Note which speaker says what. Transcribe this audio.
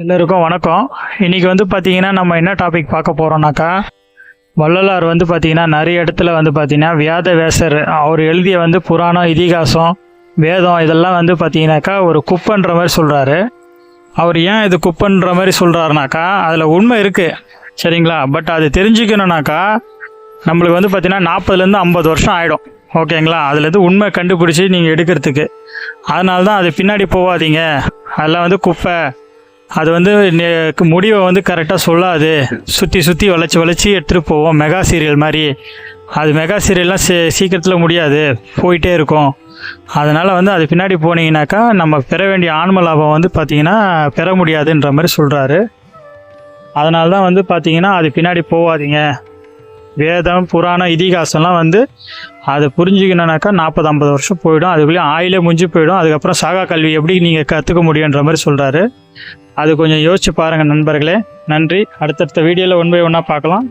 Speaker 1: எல்லோருக்கும் வணக்கம். இன்றைக்கி வந்து பார்த்திங்கன்னா நம்ம என்ன டாபிக் பார்க்க போகிறோம்னாக்கா, வள்ளலார் வந்து பார்த்திங்கன்னா நிறைய இடத்துல வந்து பார்த்திங்கன்னா வியாதவேசர் அவர் எழுதிய வந்து புராணம், இதிகாசம், வேதம் இதெல்லாம் வந்து பார்த்திங்கனாக்கா ஒரு குப்பைன்ற மாதிரி சொல்கிறாரு. அவர் ஏன் இது குப்பைன்ற மாதிரி சொல்கிறாருனாக்கா அதில் உண்மை இருக்குது, சரிங்களா? பட் அது தெரிஞ்சுக்கணுன்னாக்கா நம்மளுக்கு வந்து பார்த்திங்கன்னா 40லேருந்து 50 வருஷம் ஆகிடும், ஓகேங்களா? அதுலேருந்து உண்மை கண்டுபிடிச்சி நீங்கள் எடுக்கிறதுக்கு. அதனால தான் அது பின்னாடி போகாதீங்க, அதெல்லாம் வந்து குப்பை, அது வந்து முடிவை வந்து கரெக்டாக சொல்லாது, சுற்றி வளைச்சி எடுத்துகிட்டு போவோம், மெகா சீரியல் மாதிரி. அது மெகா சீரியல்லாம் சீக்கிரத்தில் முடியாது, போயிட்டே இருக்கும். அதனால் வந்து அது பின்னாடி போனீங்கன்னாக்கா நம்ம பெற வேண்டிய ஆன்ம லாபம் வந்து பார்த்திங்கன்னா பெற முடியாதுன்ற மாதிரி சொல்கிறாரு. அதனால தான் வந்து பார்த்திங்கன்னா அது பின்னாடி போகாதீங்க. வேதம், புராணம், இதிகாசம்லாம் வந்து அதை புரிஞ்சுக்கணுன்னாக்கா 40-50 வருஷம் போயிடும், அதுக்குள்ளேயும் ஆயிலே முடிஞ்சு போயிடும். அதுக்கப்புறம் சாகா கல்வி எப்படி நீங்கள் கற்றுக்க முடியுன்ற மாதிரி சொல்கிறாரு. அது கொஞ்சம் யோசிச்சு பாருங்கள் நண்பர்களே. நன்றி. அடுத்தடுத்த வீடியோவில் ஒன் பை ஒன்னாக பார்க்கலாம்.